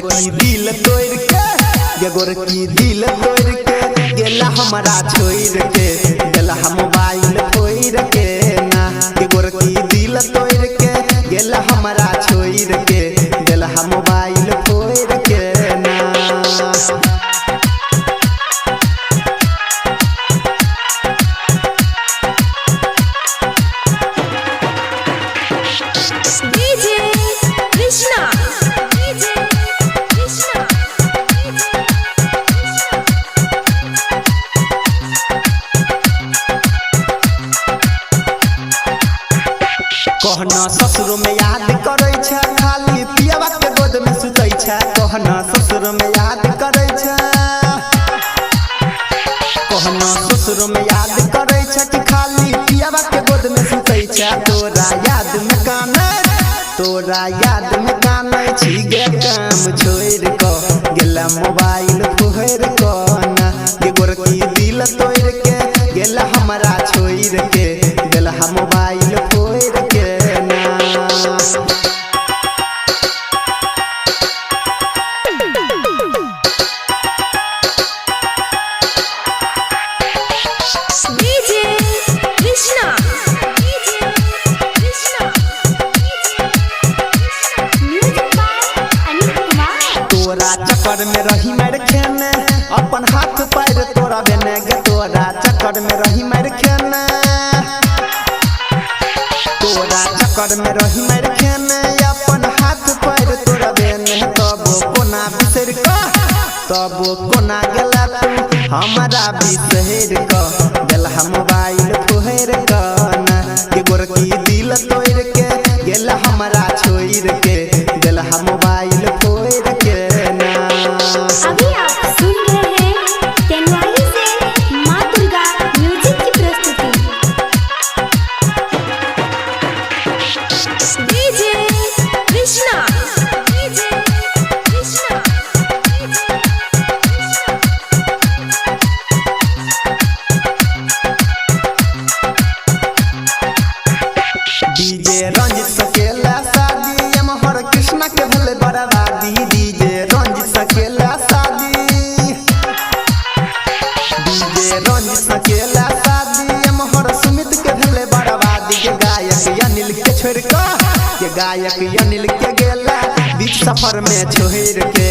गोरकी दिल तोड़ के ये गोरकी दिल तोड़ के गेला हमारा छोड़ के गेला मोबाइल फोड़ के ना ये गोरकी दिल तोड़ के गेला हमारा छोड़ के गेला मोबाइल फोड़ के ना। कहना ससुर में याद करे छे खाली पियावा के गोद में सुतै छे कहना ससुर में याद करे छे कहना ससुर में याद करे छे कि खाली पियावा के गोद में सुतै छे तोरा याद में कानै छी गे काम छोड़ क गेला मोबाइल फोड़ क ना गे गोरकी दिल तोड़ के गेला हमरा छोड़ के गेला मोबाइल फोड़ के ना। तोरा चक्कर में रही मार खेने अपन हाथ पैर तोरा बेने गे तोरा चक्कर में रही मार खेने तोरा चक्कर में रही मार खेने अपन हाथ पैर तोरा बेने तब कोना बिसर क तब कोना गेला तू हमारा बिसर क गेला मोबाइल फोड़ क ना के गोरकी दिल तोड़ के गेला हमारा छोड़ के गेला मोबाइल फोड़ के ना। अभी आप सुन रहे हैं टेनवाही से माँ दुर्गा म्यूजिक की प्रस्तुति। डीजे कृष्णा डीजे रंजित सकेला शादी एमहर कृष्णा के भले बर्बादी डीजे रंजित सकेला शादी डीजे रंजित सकेला शादी एमहर सुमित के भले बर्बादी के गायक अनिल के छोड़ के गायक अनिल के गेला बीच सफर में छोड़ के